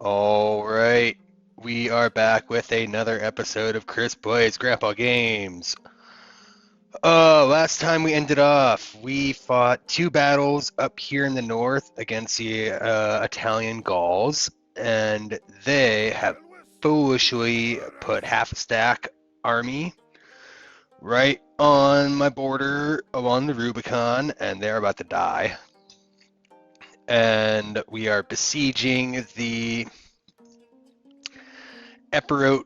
All right, we are back with another episode of Chris Plays Grandpa Games. Last time we ended off, we fought two battles up here in the north against the Italian Gauls, and they have foolishly put half a stack army right on my border along the Rubicon, and they're about to die. And we are besieging the Epirote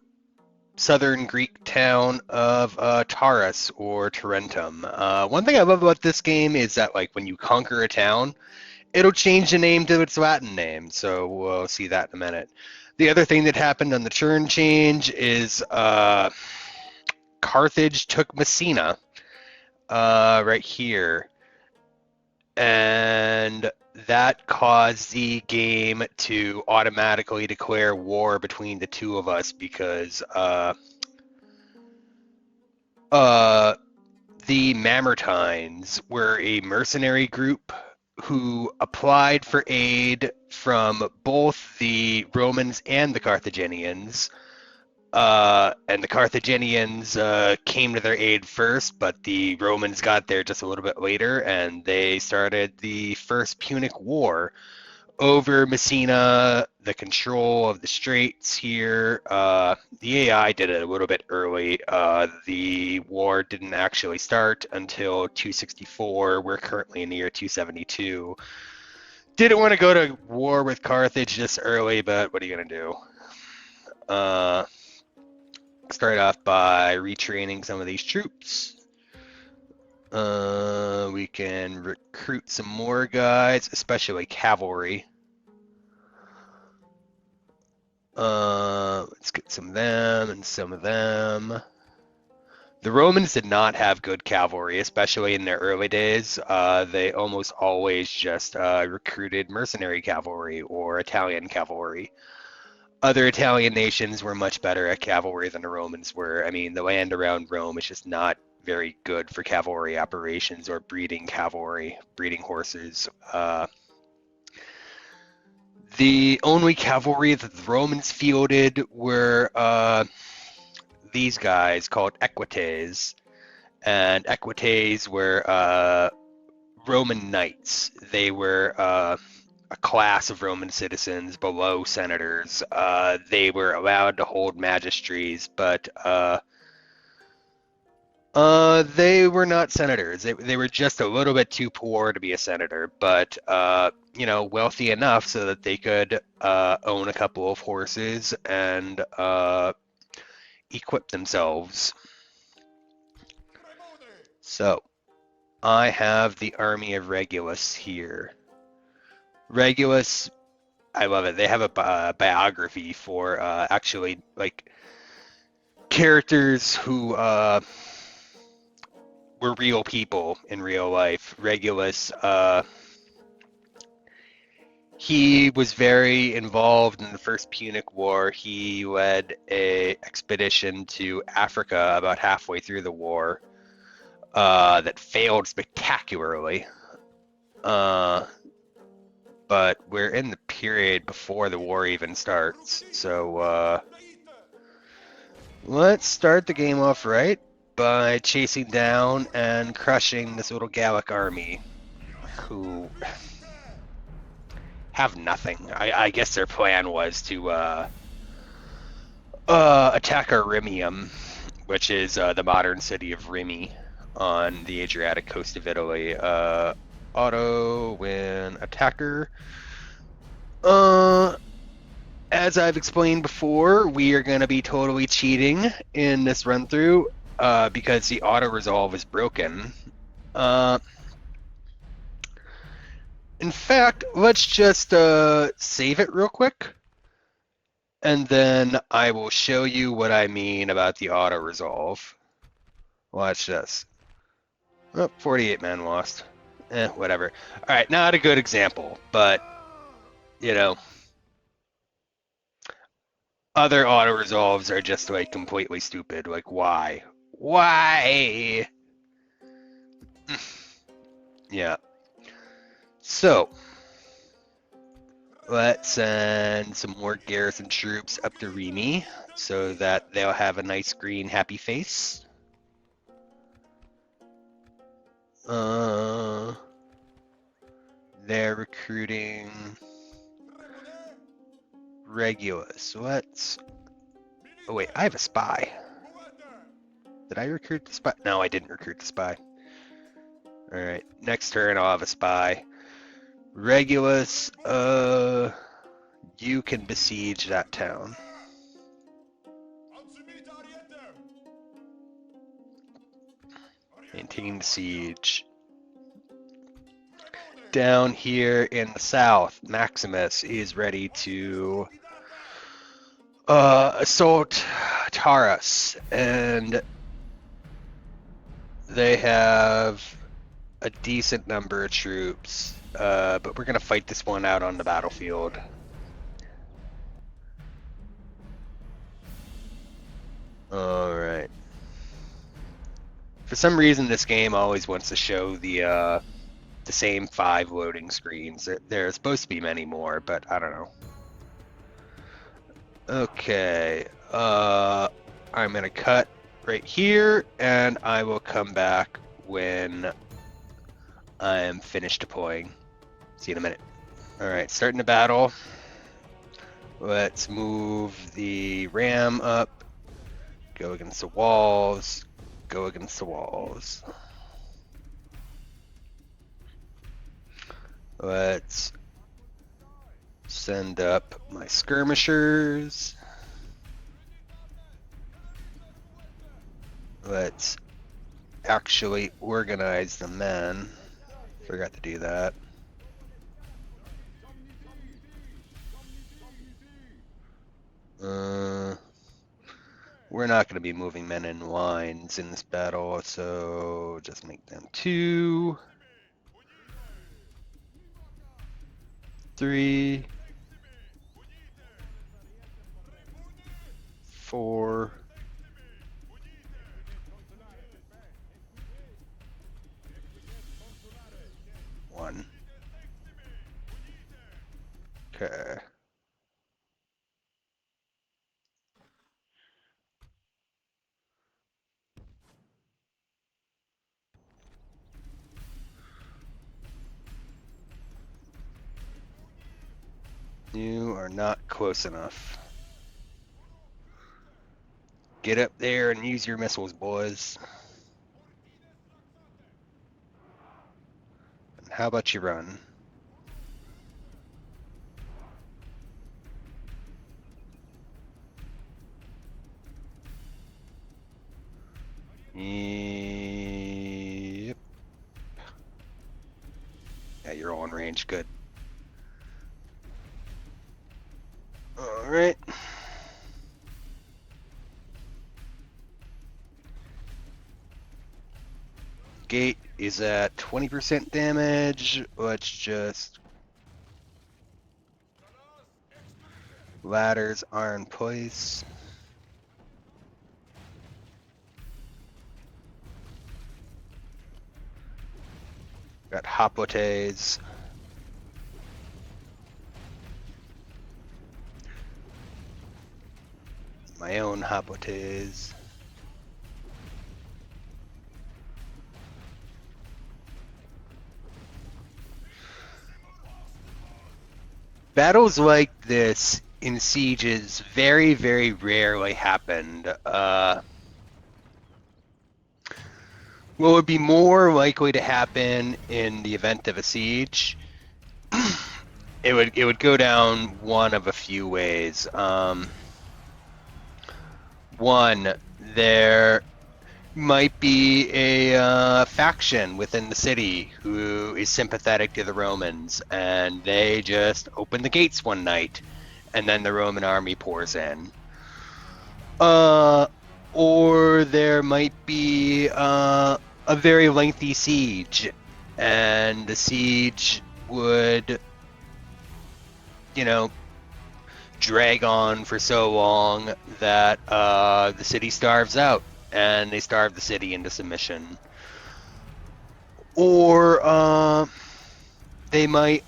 southern Greek town of Taurus or Tarentum. One thing I love about this game is that like when you conquer a town, it'll change the name to its Latin name. So we'll see that in a minute. The other thing that happened on the turn change is Carthage took Messina right here, and that caused the game to automatically declare war between the two of us because uh, the Mamertines were a mercenary group who applied for aid from both the Romans and the Carthaginians. And the Carthaginians came to their aid first, but the Romans got there just a little bit later, and they started the First Punic War over Messina, the control of the straits here. The AI did it a little bit early. The war didn't actually start until 264. We're currently in the year 272. Didn't want to go to war with Carthage this early, but what are you going to do? Start off by retraining some of these troops. We can recruit some more guys, especially cavalry. Let's get some of them and some of them. The Romans did not have good cavalry, especially in their early days. They almost always just recruited mercenary cavalry or Italian cavalry. Other Italian nations were much better at cavalry than the Romans were. I mean, the land around Rome is just not very good for cavalry operations or breeding cavalry, breeding horses. The only cavalry that the Romans fielded were these guys called equites, and equites were Roman knights. They were a class of Roman citizens below senators. They were allowed to hold magistries, but they were not senators. They were just a little bit too poor to be a senator, but wealthy enough so that they could own a couple of horses and equip themselves. So I have the army of Regulus here. Regulus, I love it. They have a biography for actually like characters who were real people in real life. Regulus, he was very involved in the First Punic War. He led a expedition to Africa about halfway through the war that failed spectacularly. But we're in the period before the war even starts, so let's start the game off right by chasing down and crushing this little Gallic army who have nothing. I guess their plan was to attack Arimium, which is the modern city of Rimini on the Adriatic coast of Italy. Auto win attacker. As I've explained before, we are going to be totally cheating in this run through because the auto resolve is broken. In fact, let's just save it real quick, and then I will show you what I mean about the auto resolve. Watch this. Oh, 48 men lost. Whatever. All right, not a good example, but other auto resolves are just like completely stupid. Like, why? Why? Yeah. So, Let's send some more garrison troops up to Remy so that they'll have a nice green happy face. They're recruiting Regulus. Let's... Oh wait, I have a spy. Did I recruit the spy? No, I didn't recruit the spy. Alright, next turn I'll have a spy. Regulus, you can besiege that town. Maintain the siege. Down here in the south, Maximus is ready to assault Taurus, and they have a decent number of troops, but we're going to fight this one out on the battlefield. Alright. For some reason, this game always wants to show the same 5 loading screens. There's supposed to be many more, but I don't know. Okay, I'm gonna cut right here, and I will come back when I am finished deploying. See you in a minute. Alright, starting the battle. Let's move the ram up. Go against the walls. Go against the walls. Let's send up my skirmishers. Let's actually organize the men. Forgot to do that. We're not going to be moving men in lines in this battle, so just make them 2, 3, 4, 1. Okay. You are not close enough. Get up there and use your missiles, boys. And how about you run? Yep. Yeah, you're all in range. Good. Alright. Gate is at 20% damage. Let's just... Ladders are in place. Got hoplites. My own hoplites. Battles like this in sieges very, very rarely happened. What would be more likely to happen in the event of a siege? It would go down one of a few ways. One, there might be a faction within the city who is sympathetic to the Romans, and they just open the gates one night, and then the Roman army pours in. Or there might be a very lengthy siege, and the siege would, drag on for so long that the city starves out, and they starve the city into submission. Or they might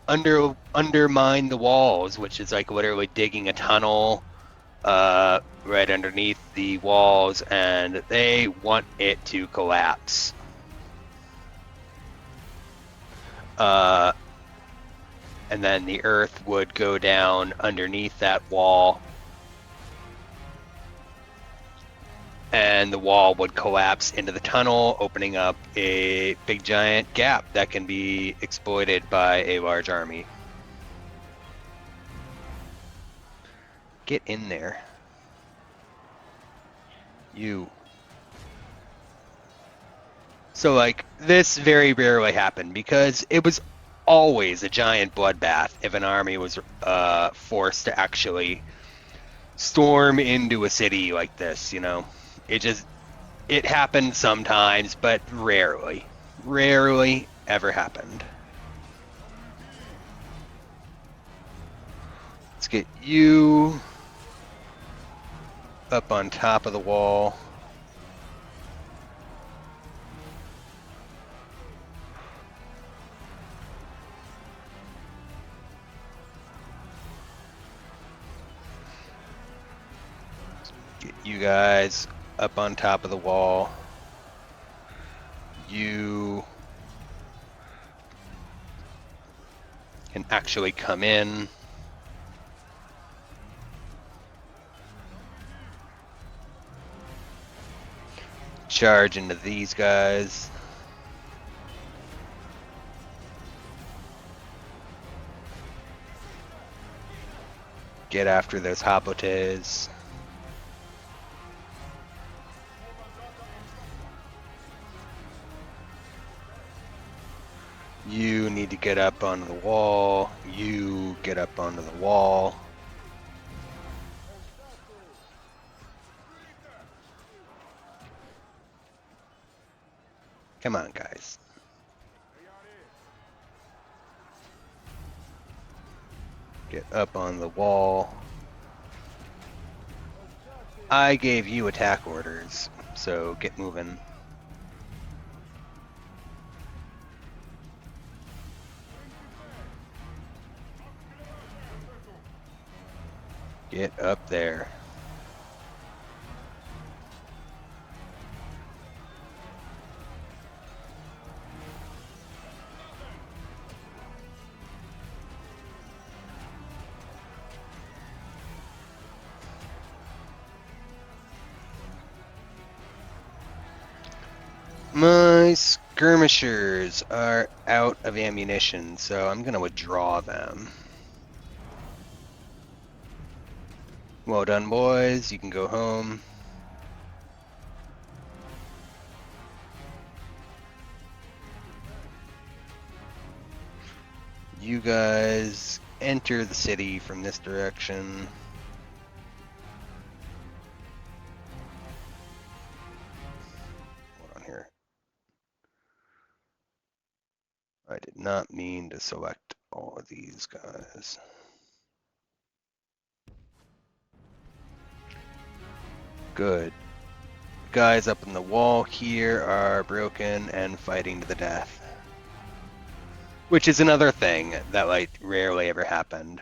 undermine the walls, which is like literally digging a tunnel right underneath the walls, and they want it to collapse. And then the earth would go down underneath that wall, and the wall would collapse into the tunnel, opening up a big giant gap that can be exploited by a large army. Get in there. You. So, like, this very rarely happened because it was always a giant bloodbath if an army was forced to actually storm into a city like this, you know? It happened sometimes, but rarely. Rarely ever happened. Let's get you up on top of the wall. Get you guys up on top of the wall. You can actually come in. Charge into these guys. Get after those hoplites. You need to get up onto the wall. You get up onto the wall. Come on, guys. Get up on the wall. I gave you attack orders, so get moving. Get up there. My skirmishers are out of ammunition, so I'm going to withdraw them. Well done, boys. You can go home. You guys enter the city from this direction. Hold on here. I did not mean to select all of these guys. Good. Guys up on the wall here are broken and fighting to the death. Which is another thing that like rarely ever happened.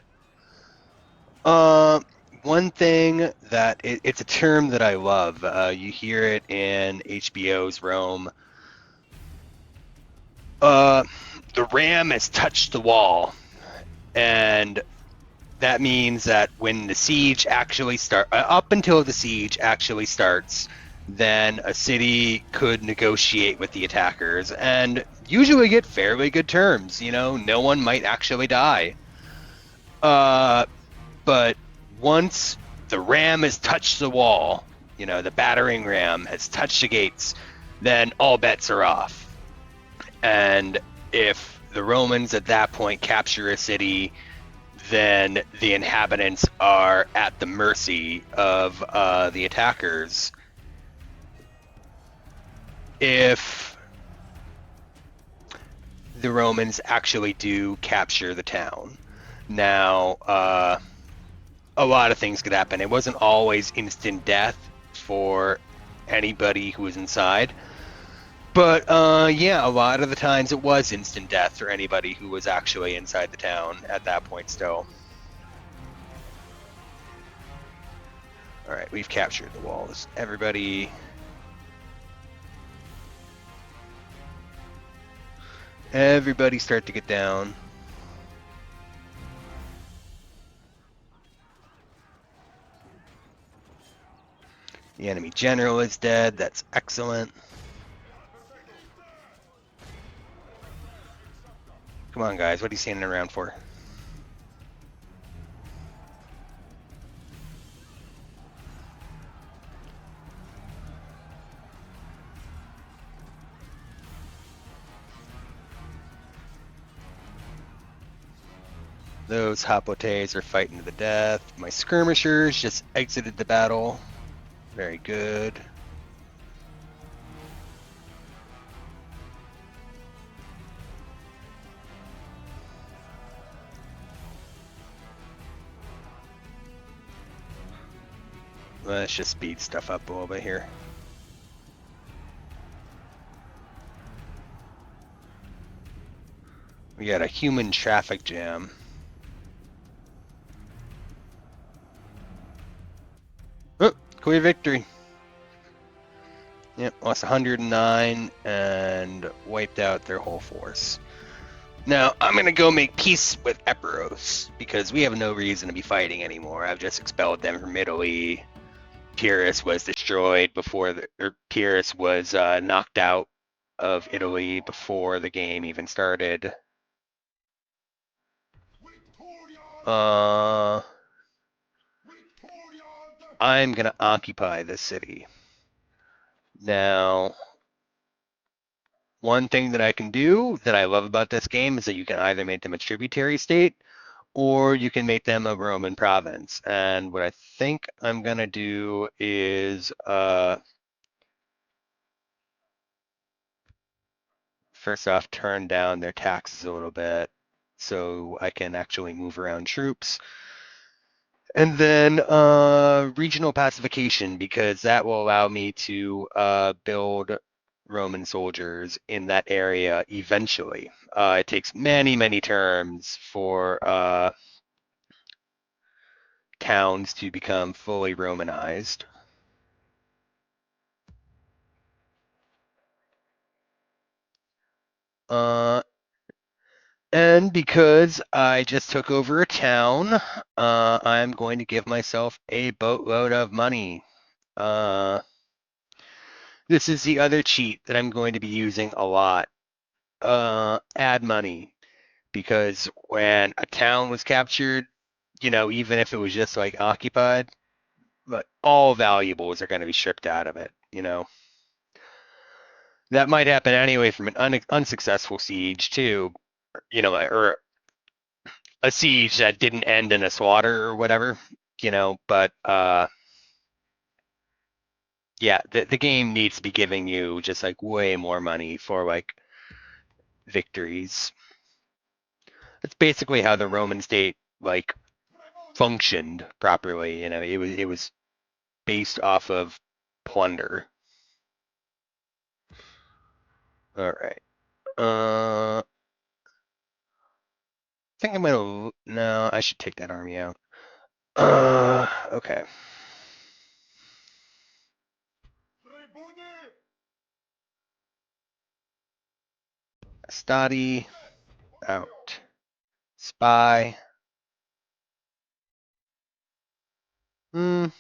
One thing that it's a term that I love. You hear it in HBO's Rome. The ram has touched the wall, and that means that when the siege actually up until the siege actually starts, then a city could negotiate with the attackers and usually get fairly good terms. You know, no one might actually die. But once the ram has touched the wall, you know, the battering ram has touched the gates, then all bets are off. And if the Romans at that point capture a city, then the inhabitants are at the mercy of the attackers. If the Romans actually do capture the town. Now, a lot of things could happen. It wasn't always instant death for anybody who was inside. But yeah, a lot of the times it was instant death for anybody who was actually inside the town at that point still. All right, we've captured the walls. Everybody start to get down. The enemy general is dead. That's excellent. Come on, guys. What are you standing around for? Those Hapotes are fighting to the death. My skirmishers just exited the battle. Very good. Let's just speed stuff up a little bit here. We got a human traffic jam. Oh, clear victory. Yep, lost 109 and wiped out their whole force. Now, I'm going to go make peace with Epiros because we have no reason to be fighting anymore. I've just expelled them from Italy. Pyrrhus was destroyed Pyrrhus was knocked out of Italy before the game even started. I'm going to occupy this city. Now, one thing that I can do that I love about this game is that you can either make them a tributary state or you can make them a Roman province. And what I think I'm going to do is first off turn down their taxes a little bit so I can actually move around troops. And then regional pacification, because that will allow me to build Roman soldiers in that area eventually. It takes many, many terms for towns to become fully Romanized. And because I just took over a town, I'm going to give myself a boatload of money. This is the other cheat that I'm going to be using a lot. Add money. Because when a town was captured, even if it was just like occupied, but all valuables are going to be stripped out of it. That might happen anyway from an unsuccessful siege too, or a siege that didn't end in a slaughter or whatever. But yeah, the game needs to be giving you just like way more money for like victories. That's basically how the Roman state like functioned properly. It was based off of plunder. All right. I think I'm gonna. No, I should take that army out. Okay. Study out. Spy. Let's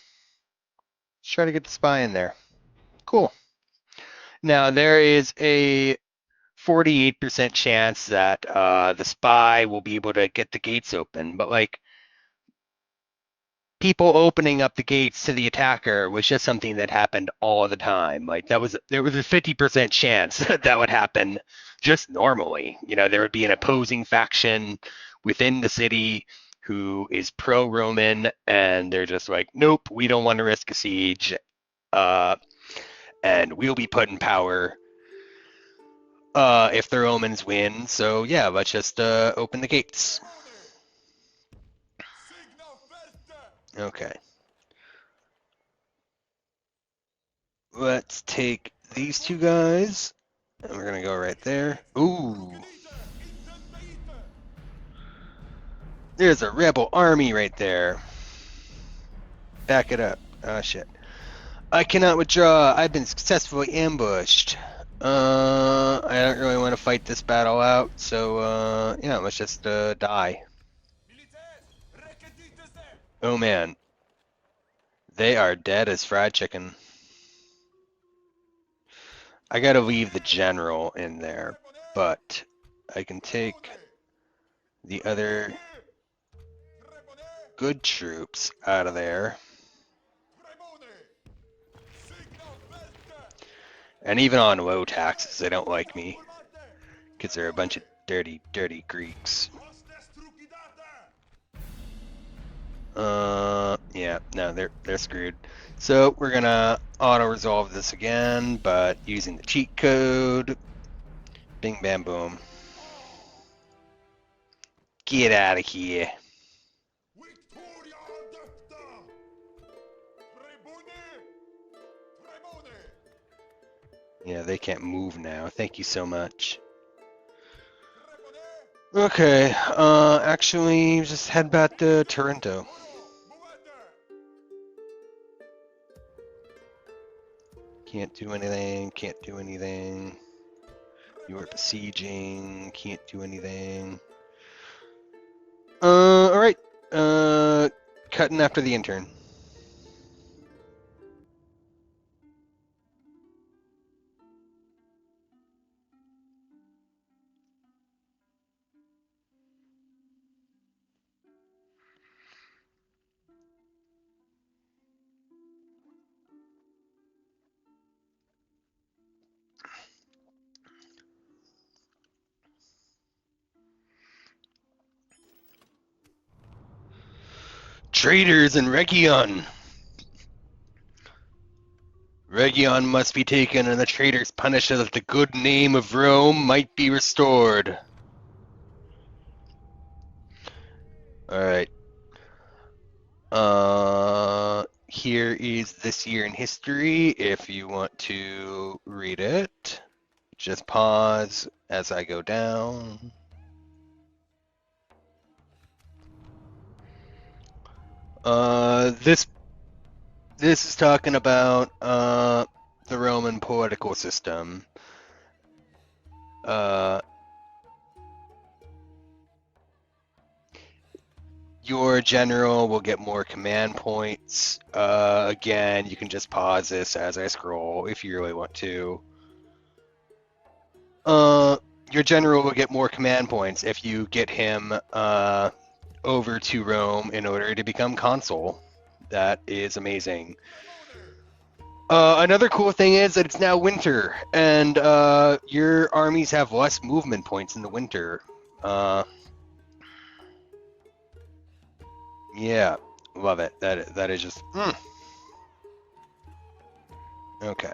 try to get the spy in there. Cool. Now there is a 48% chance that the spy will be able to get the gates open, but like people opening up the gates to the attacker was just something that happened all the time. Like there was a 50% chance that would happen just normally. There would be an opposing faction within the city who is pro-Roman, and they're just like, nope, we don't want to risk a siege, and we'll be put in power if the Romans win. So yeah, let's just open the gates. Okay. Let's take these two guys And we're gonna go right there. Ooh. There's a rebel army right there. Back it up. Oh shit. I cannot withdraw. I've been successfully ambushed. I don't really want to fight this battle out, so yeah, let's just die. Oh man. They are dead as fried chicken. I gotta leave the general in there, but I can take the other good troops out of there. And even on low taxes, they don't like me, because they're a bunch of dirty, dirty Greeks. Yeah, no, they're screwed. So we're gonna auto-resolve this again, but using the cheat code. Bing, bam, boom. Get out of here. Yeah, they can't move now. Thank you so much. Okay, actually, just head back to Taranto. Can't do anything, can't do anything. You are besieging, can't do anything. Alright. Cutting after the intern. Traitors in Region! Region must be taken and the traitors punished so that the good name of Rome might be restored. Alright. Here is this year in history. If you want to read it, just pause as I go down. This is talking about the Roman political system. Your general will get more command points. Again, you can just pause this as I scroll if you really want to. Your general will get more command points if you get him over to Rome in order to become consul. That is amazing. Another cool thing is that it's now winter, and your armies have less movement points in the winter. Yeah, love it. That is just okay.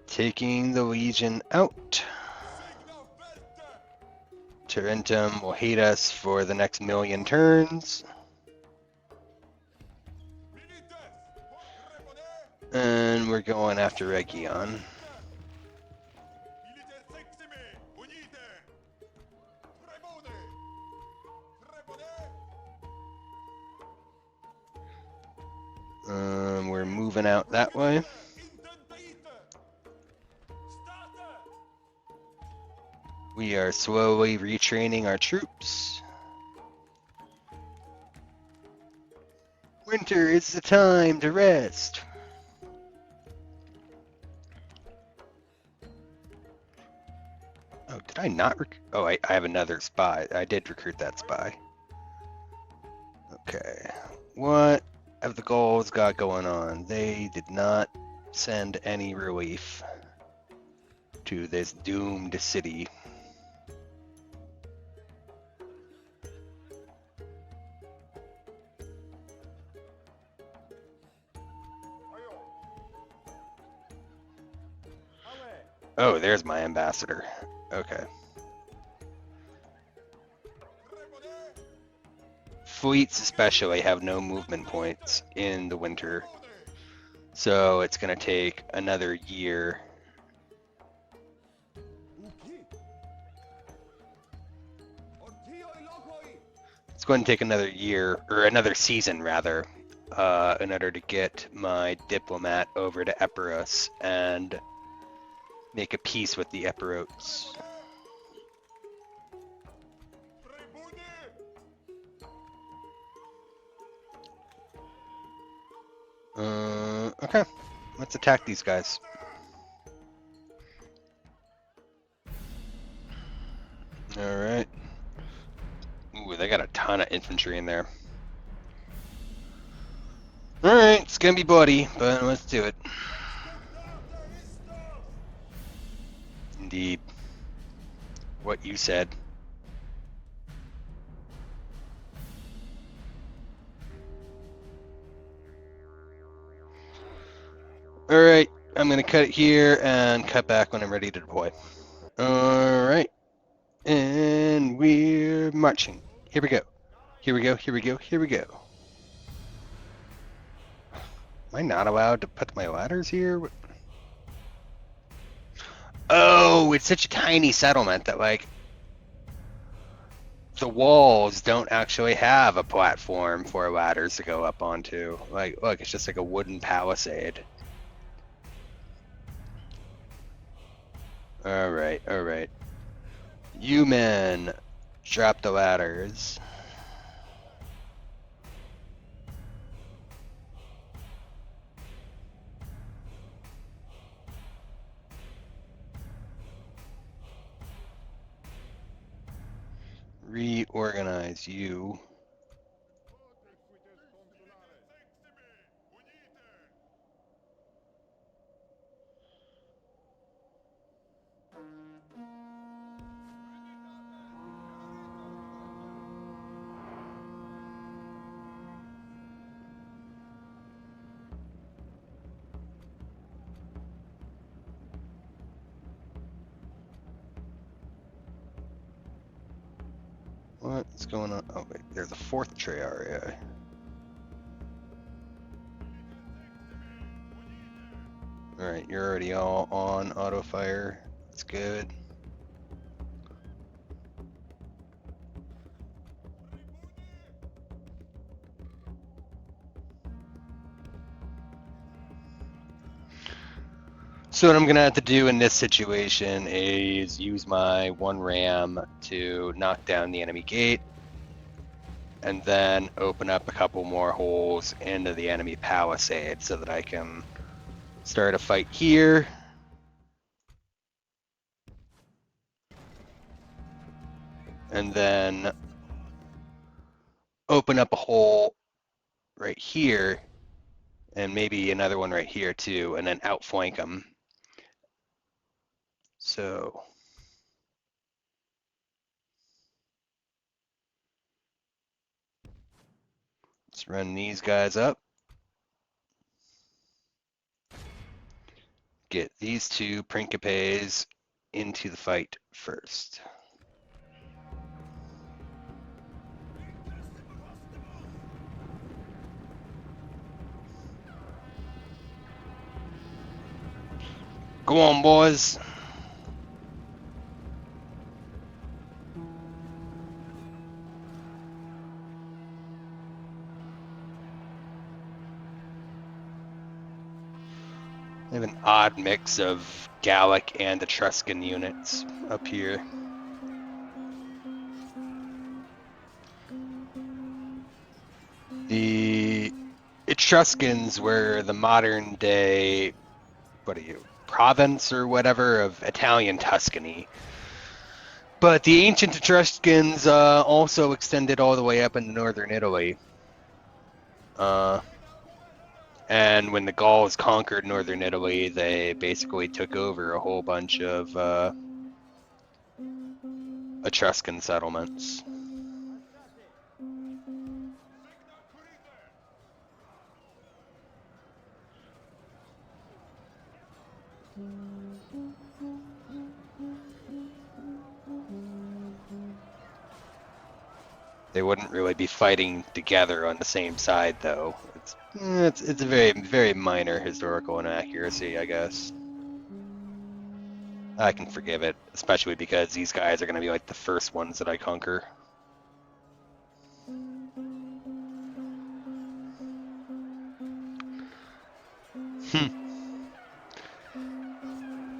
Taking the Legion out. Tarentum will hate us for the next 1,000,000 turns. And we're going after Region. We're moving out that way. We are slowly retraining our troops. Winter is the time to rest. Oh, did I not oh, I have another spy. I did recruit that spy. Okay. What have the Gauls got going on? They did not send any relief to this doomed city. Oh, there's my ambassador. Okay. Fleets especially have no movement points in the winter. So it's going to take another year. It's going to take another year, or another season rather, in order to get my diplomat over to Epirus and make a peace with the Epirotes. Okay, let's attack these guys. Alright. Ooh, they got a ton of infantry in there. Alright, it's gonna be bloody, but let's do it. Indeed. What you said. Alright, I'm gonna cut it here and cut back when I'm ready to deploy. Alright. And we're marching. Here we go. Here we go, here we go, here we go. Am I not allowed to put my ladders here? Oh, it's such a tiny settlement that, like, the walls don't actually have a platform for ladders to go up onto. Like, look, it's just like a wooden palisade. Alright, alright. You men, drop the ladders. Reorganize you. What's going on? Oh, wait, there's a fourth Triarii. Alright, you're already all on auto fire. That's good. So what I'm gonna have to do in this situation is use my one ram to knock down the enemy gate, and then open up a couple more holes into the enemy palisade so that I can start a fight here. And then open up a hole right here, and maybe another one right here too, and then outflank them. So let's run these guys up. Get these two Principes into the fight first. Go on, boys. I have an odd mix of Gallic and Etruscan units up here. The Etruscans were the modern day, what are you, province or whatever of Italian Tuscany. But the ancient Etruscans also extended all the way up into northern Italy. And when the Gauls conquered northern Italy, they basically took over a whole bunch of Etruscan settlements. They wouldn't really be fighting together on the same side, though. It's a very, very minor historical inaccuracy, I guess. I can forgive it, especially because these guys are going to be like the first ones that I conquer.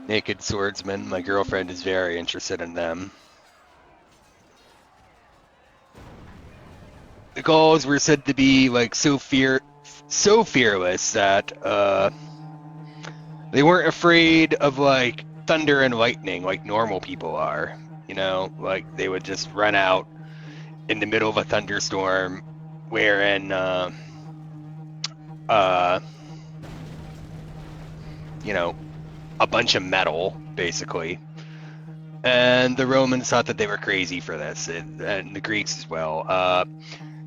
Naked swordsmen. My girlfriend is very interested in them. The Gauls were said to be like so fearless that they weren't afraid of like thunder and lightning like normal people are. You know, like they would just run out in the middle of a thunderstorm wearing you know, a bunch of metal basically. And the Romans thought that they were crazy for this, and the Greeks as well.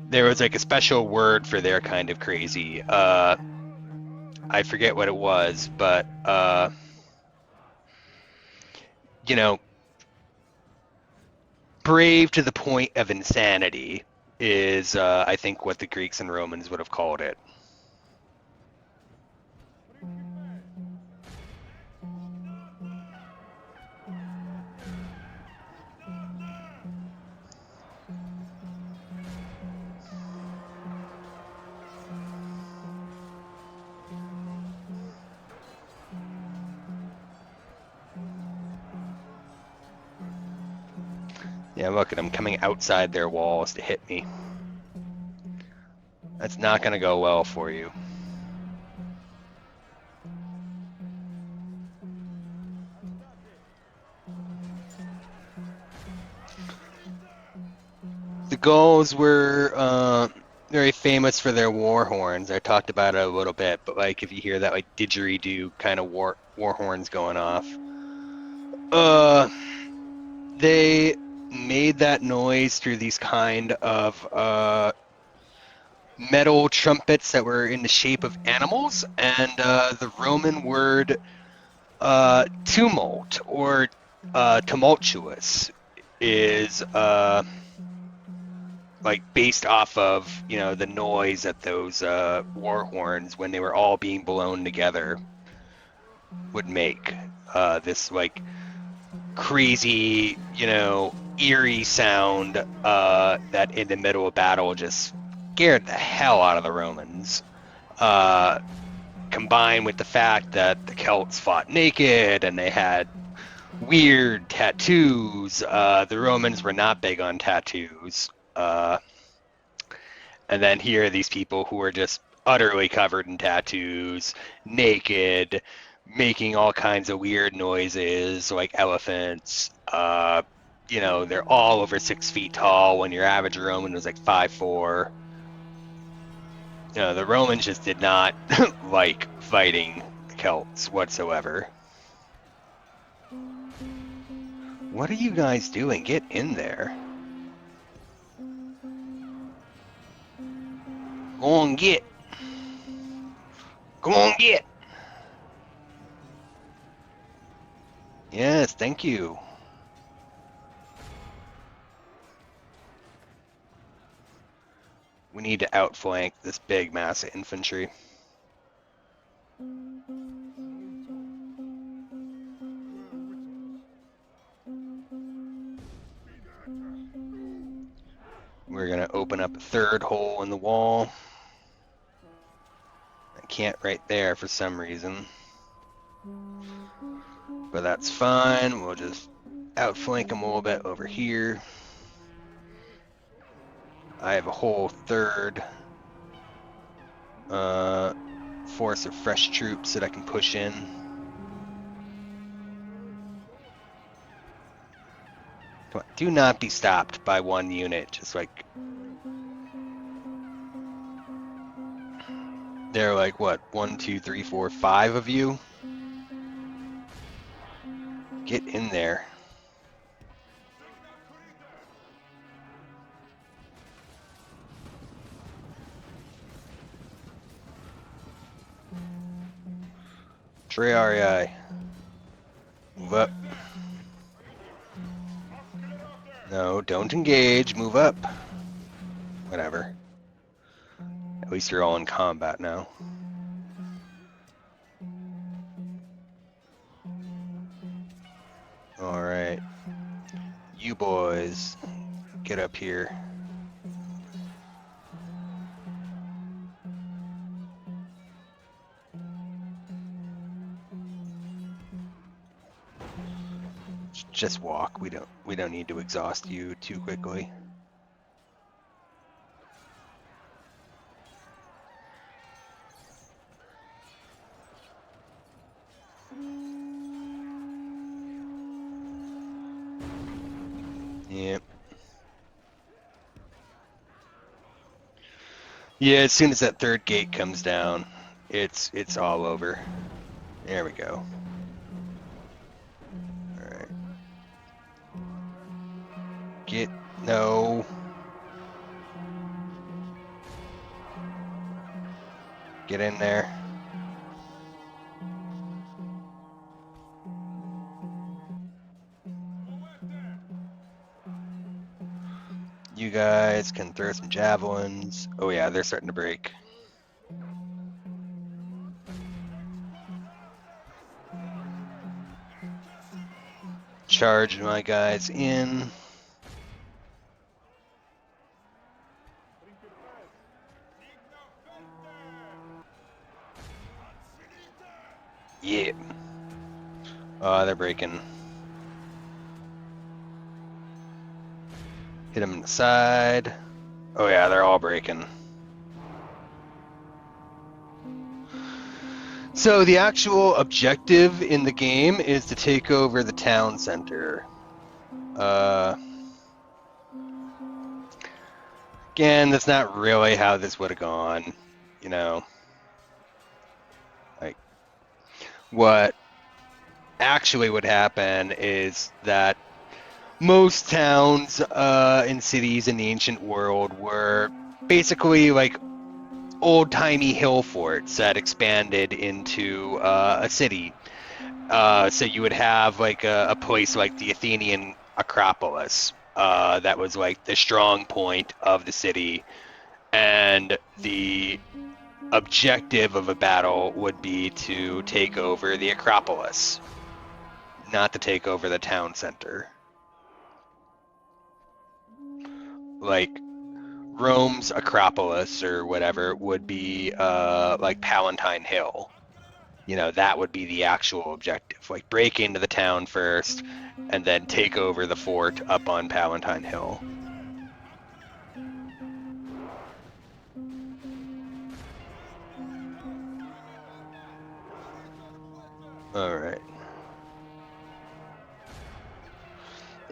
There was like a special word for their kind of crazy. I forget what it was, but you know, brave to the point of insanity is, I think, what the Greeks and Romans would have called it. Yeah, look at them coming outside their walls to hit me. That's not going to go well for you. The Gauls were very famous for their war horns. I talked about it a little bit, but like if you hear that like didgeridoo kind of war horns going off, they made that noise through these kind of metal trumpets that were in the shape of animals, and the Roman word tumult or tumultuous is like based off of, you know, the noise that those war horns, when they were all being blown together, would make. This like crazy, you know, eerie sound that in the middle of battle just scared the hell out of the Romans. Combined with the fact that the Celts fought naked and they had weird tattoos. The Romans were not big on tattoos. And then here are these people who are just utterly covered in tattoos, naked, making all kinds of weird noises like elephants. You know, they're all over 6 feet tall when your average Roman was like 5'4". You know, the Romans just did not like fighting the Celts whatsoever. What are you guys doing? Get in there. Go on, get. Come on, get. Yes, thank you. We need to outflank this big mass of infantry. We're going to open up a third hole in the wall. I can't right there for some reason. But that's fine. We'll just outflank them a little bit over here. I have a whole third force of fresh troops that I can push in. Come on, do not be stopped by one unit. Just like, there are like, what, 1, 2, 3, 4, 5 of you? Get in there. Triarii. Move up. No, don't engage. Move up. Whatever. At least you're all in combat now. All right. You boys, get up here. Just walk. We don't need to exhaust you too quickly. Yep. Yeah, as soon as that third gate comes down, it's all over. There we go. All right. No. Get in there. You guys can throw some javelins. Oh yeah, they're starting to break. Charge my guys in. Yeah. They're breaking. Hit them in the side. Oh yeah, they're all breaking. So the actual objective in the game is to take over the town center. Again, that's not really how this would have gone. You know, like what actually would happen is that most towns and cities in the ancient world were basically like old-timey hill forts that expanded into a city. So you would have like a place like the Athenian Acropolis that was like the strong point of the city, and the objective of a battle would be to take over the Acropolis, not to take over the town center. Like Rome's Acropolis or whatever would be like Palatine Hill. You know, that would be the actual objective. Like break into the town first and then take over the fort up on Palatine Hill. All right.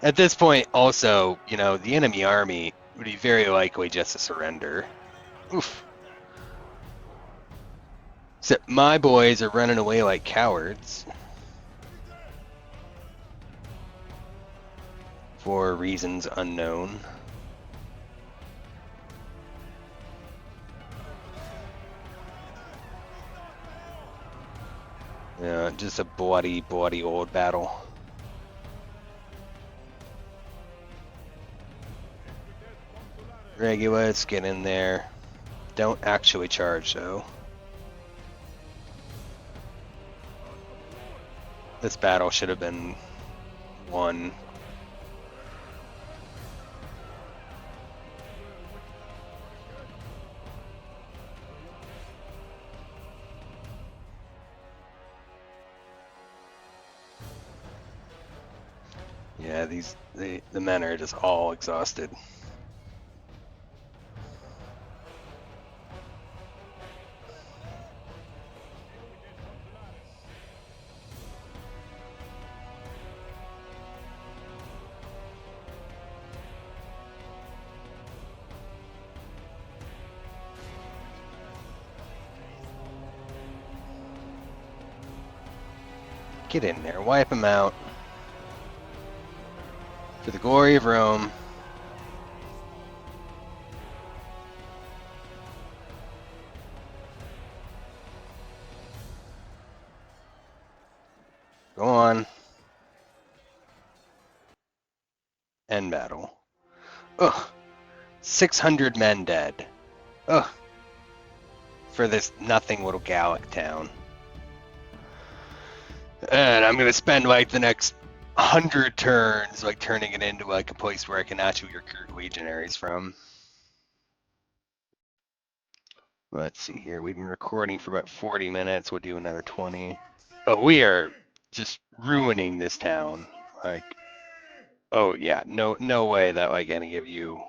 At this point, also, you know, the enemy army would be very likely just to surrender. Oof. Except my boys are running away like cowards. For reasons unknown. Yeah, just a bloody, bloody old battle. Regulus, get in there. Don't actually charge, though. This battle should have been won. Yeah, the men are just all exhausted. Get in there, wipe them out. For the glory of Rome. Go on. End battle. Ugh. 600 men dead. Ugh. for this nothing little Gallic town. And I'm gonna spend like the next 100 turns like turning it into like a place where I can actually recruit legionaries from. Let's see here. We've been recording for about 40 minutes. We'll do another 20. But we are just ruining this town. Like, oh yeah, no way that like any of you.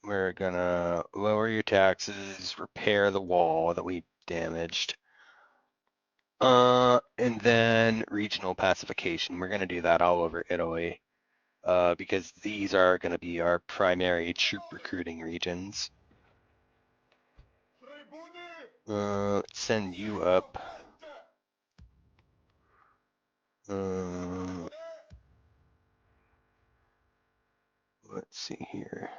We're gonna lower your taxes, repair the wall that we damaged. And then regional pacification. We're gonna do that all over Italy. Because these are gonna be our primary troop recruiting regions. Let's send you up. Let's see here.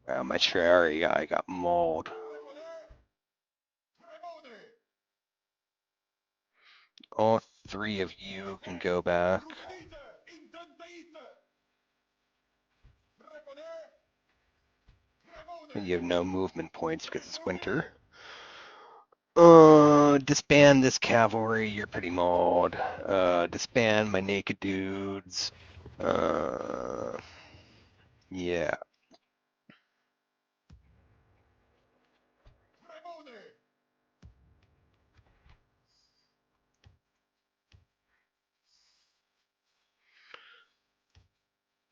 Wow, my Triari guy got mauled. All three of you can go back. And you have no movement points because it's winter. Disband this cavalry, you're pretty mauled. Disband my naked dudes. Yeah.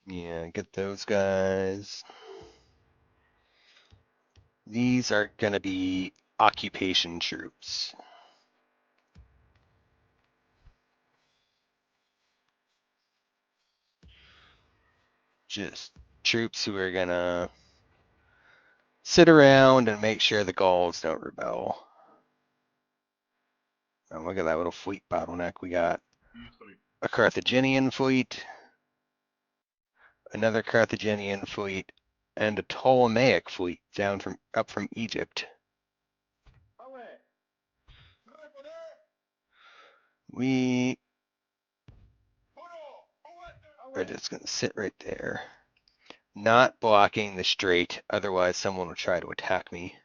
Yeah, get those guys. These are gonna be occupation troops. Just troops who are gonna sit around and make sure the Gauls don't rebel. Oh, look at that little fleet bottleneck we got. A Carthaginian fleet, another Carthaginian fleet, and a Ptolemaic fleet up from Egypt. We are just gonna sit right there, not blocking the strait, otherwise someone will try to attack me.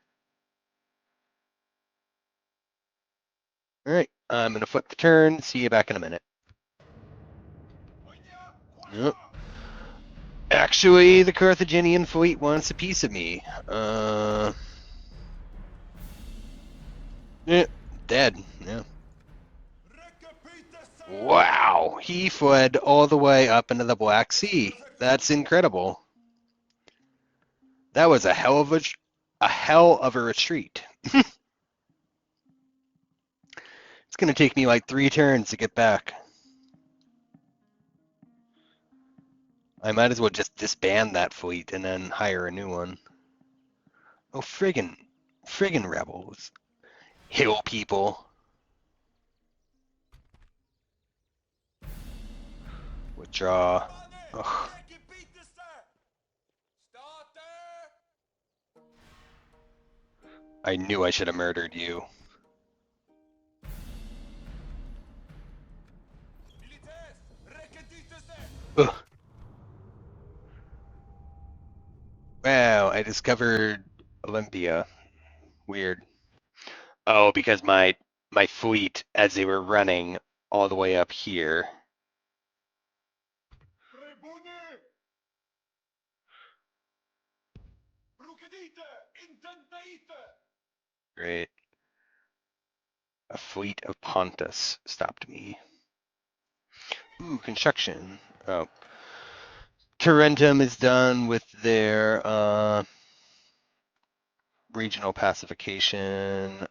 All right, I'm gonna flip the turn. See you back in a minute. Yep. Actually, the Carthaginian fleet wants a piece of me. Yeah, dead. Yeah. Wow, he fled all the way up into the Black Sea. That's incredible. That was a hell of a retreat. It's gonna take me like 3 turns to get back. I might as well just disband that fleet and then hire a new one. Oh, friggin' rebels. Hill people. Withdraw. Ugh. I knew I should have murdered you. Ugh. Wow, I discovered Olympia. Weird. Oh, because my fleet, as they were running all the way up here. Great. A fleet of Pontus stopped me. Ooh, construction. Oh. Tarentum is done with their regional pacification.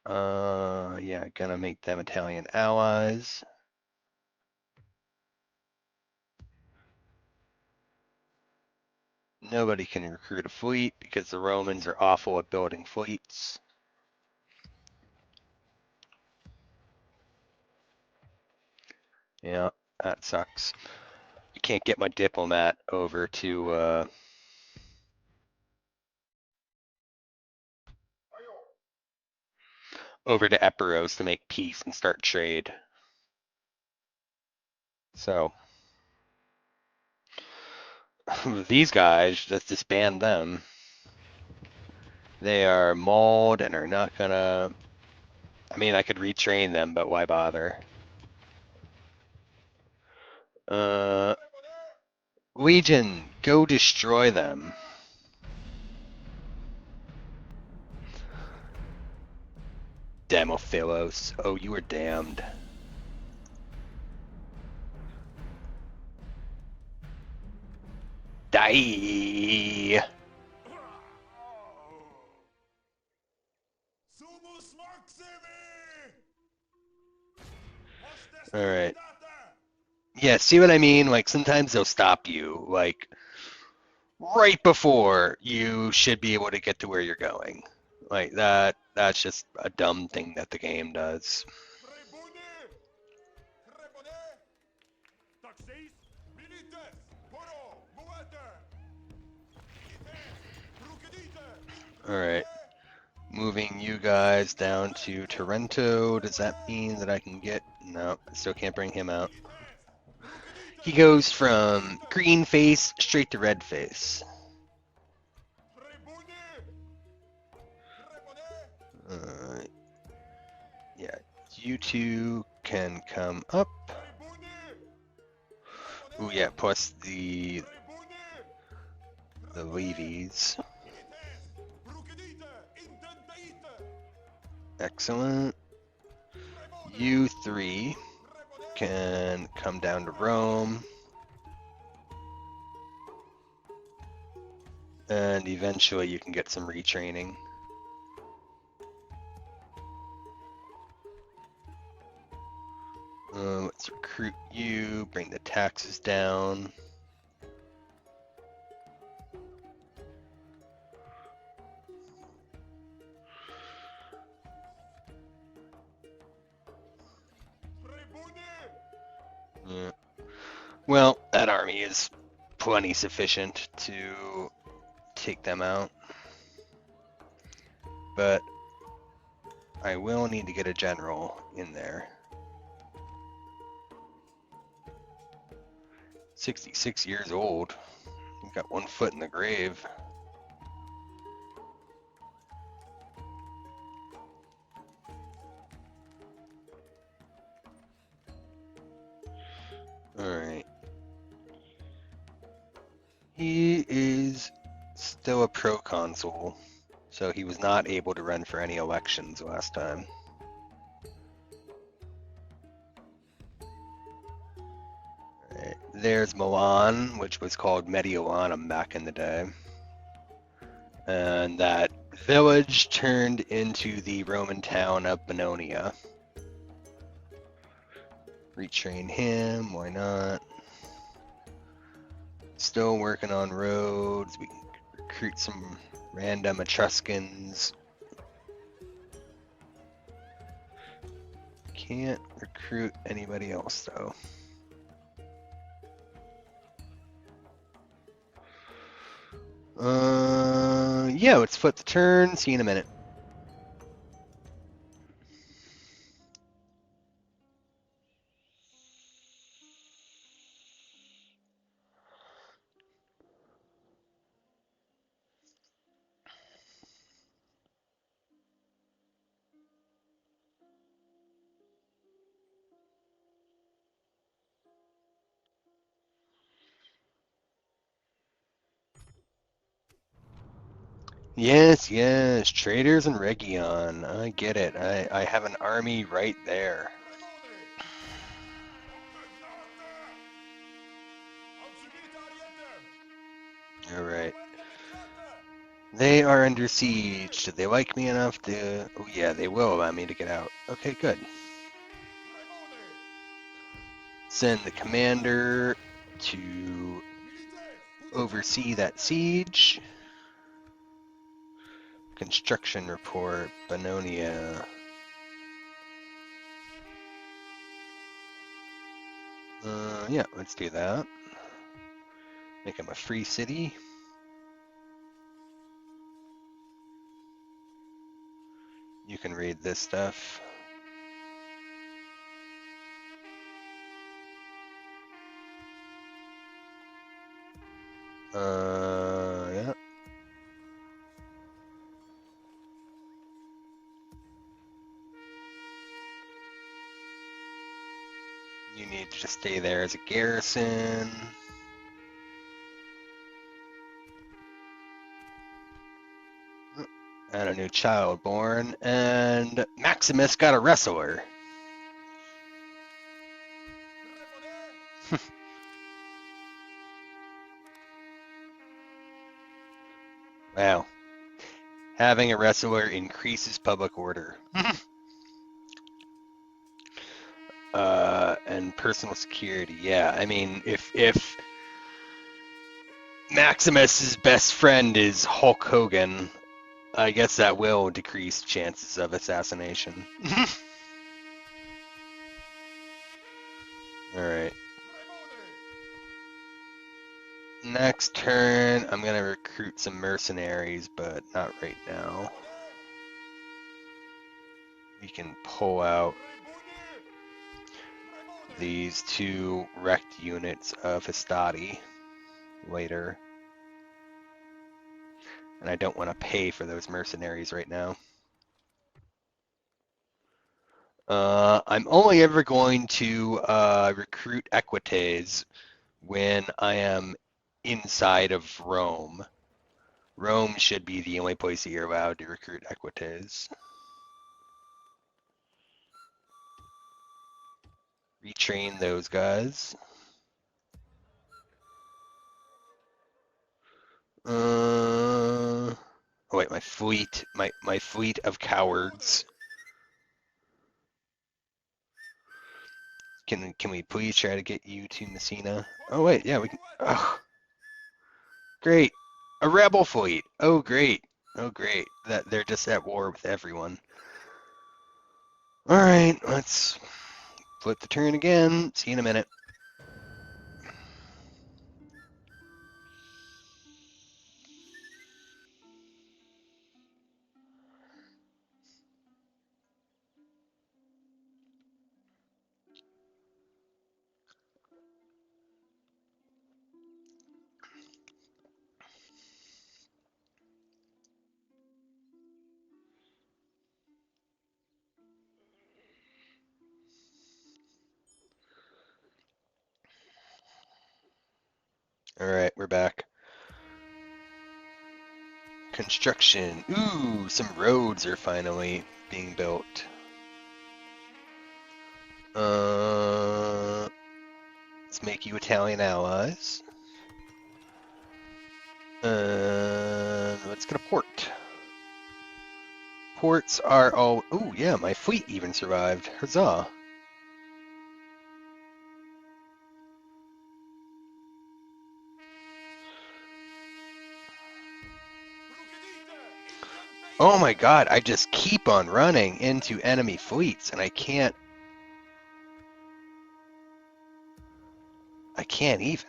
Yeah, gonna make them Italian allies. Nobody can recruit a fleet because the Romans are awful at building fleets. Yeah, that sucks. I can't get my diplomat over to Epiros to make peace and start trade. So these guys, just disband them. They are mauled and are not gonna. I mean, I could retrain them, but why bother? Legion, go destroy them. Demophilos, oh, you are damned. Die! Alright. Yeah, see what I mean? Like, sometimes they'll stop you, like, right before you should be able to get to where you're going. Like, that's just a dumb thing that the game does. Alright. Moving you guys down to Torrento. Does that mean that I can get... No, I still can't bring him out. He goes from green face straight to red face. Yeah, you two can come up. Oh yeah, plus the levies. Excellent. You three can come down to Rome. And eventually you can get some retraining. Let's recruit you, bring the taxes down. Yeah. Well, that army is plenty sufficient to take them out. But I will need to get a general in there. 66 years old. You've got one foot in the grave. Alright. He is still a proconsul, so he was not able to run for any elections last time. Right. There's Milan, which was called Mediolanum back in the day. And that village turned into the Roman town of Bononia. Retrain him, why not? Still working on roads. We can recruit some random Etruscans. Can't recruit anybody else though. Yeah, let's flip the turn. See you in a minute. Yes, yes, traders in Region. I get it. I have an army right there. Alright. They are under siege. Do they like me enough to... Oh yeah, they will allow me to get out. Okay, good. Send the commander to oversee that siege. Construction report, Bononia. Yeah, let's do that. Make him a free city. You can read this stuff. Yeah. You need to stay there as a garrison. And a new child born, and Maximus got a wrestler. Wow. Having a wrestler increases public order. And personal security. Yeah, I mean, if Maximus's best friend is Hulk Hogan, I guess that will decrease chances of assassination. All right. Next turn, I'm gonna recruit some mercenaries, but not right now. We can pull out these two wrecked units of Hastati later. And I don't want to pay for those mercenaries right now. I'm only ever going to recruit Equites when I am inside of Rome. Rome should be the only place that you're allowed to recruit Equites. Retrain those guys. Oh wait, my fleet of cowards. Can we please try to get you to Messina? Oh wait, yeah, we can. Oh, great, a rebel fleet. Oh great, oh great. That they're just at war with everyone. All right, let's flip the turn again. See you in a minute. All right, we're back. Construction. Ooh, some roads are finally being built. Let's make you Italian allies. Let's get a port. Ports are all. Ooh, yeah, my fleet even survived. Huzzah! Oh my god, I just keep on running into enemy fleets and I can't even.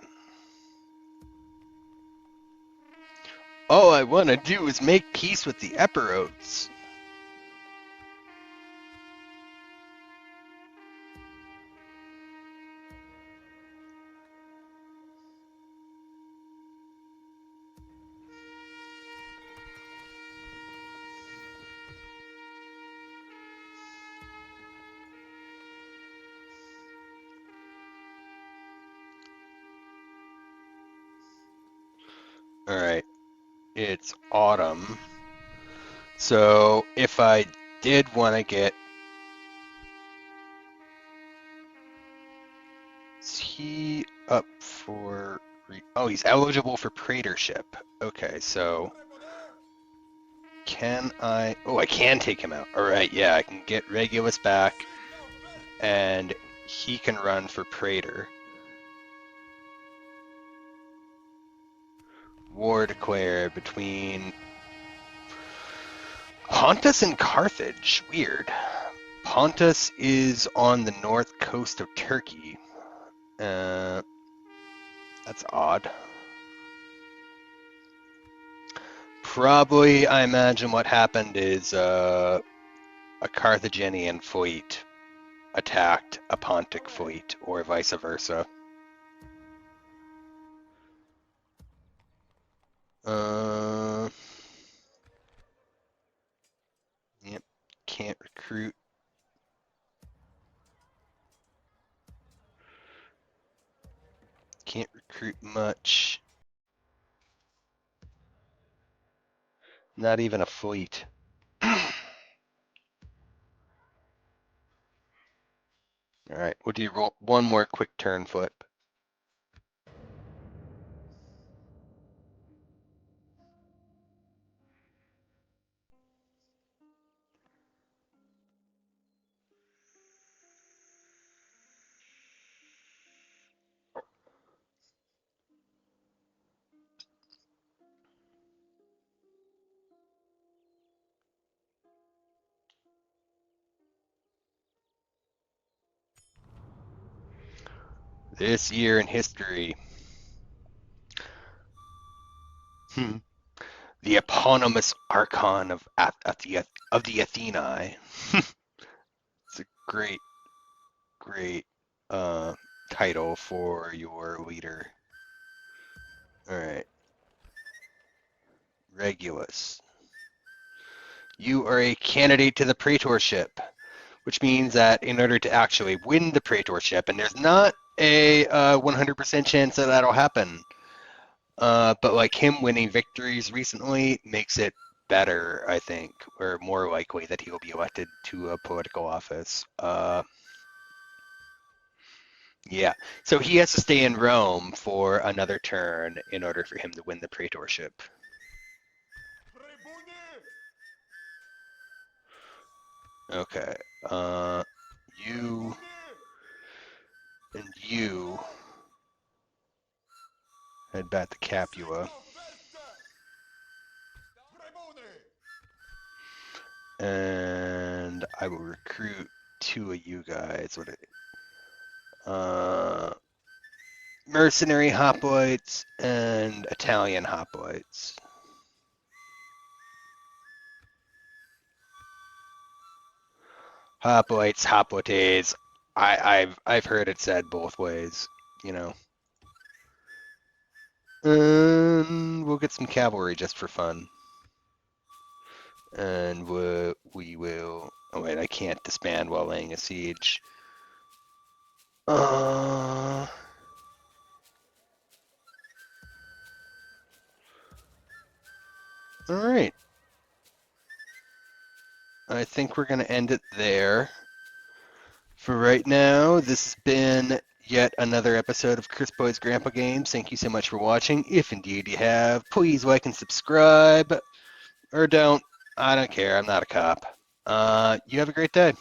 All I want to do is make peace with the Epirotes. Alright, it's autumn. So if I did want to get... Is he up for... Oh, he's eligible for praetorship. Okay, so... Can I... Oh, I can take him out. Alright, yeah, I can get Regulus back, and he can run for praetor. War declared between Pontus and Carthage. Weird. Pontus is on the north coast of Turkey. That's odd. Probably, I imagine what happened is a Carthaginian fleet attacked a Pontic fleet, or vice versa. Uh, yep, can't recruit. Can't recruit much. Not even a fleet. All right, we'll do one more quick turn flip. This year in history. The eponymous archon of the Athenae. It's a great title for your leader. All right, Regulus. You are a candidate to the praetorship, which means that in order to actually win the praetorship, and there's not a 100% chance that that'll happen, but like him winning victories recently makes it better, I think, or more likely that he will be elected to a political office. Yeah, so he has to stay in Rome for another turn in order for him to win the praetorship. Okay, you and you head back to Capua. And I will recruit two of you guys. Mercenary hoplites and Italian hoplites. Hoplites, hoplites. I've heard it said both ways. You know. And we'll get some cavalry just for fun. And we will. Oh wait, I can't disband while laying a siege. All right. I think we're gonna end it there. For right now, this has been yet another episode of Chris Boyd's Grandpa Games. Thank you so much for watching. If indeed you have, please like and subscribe. Or don't. I don't care. I'm not a cop. You have a great day.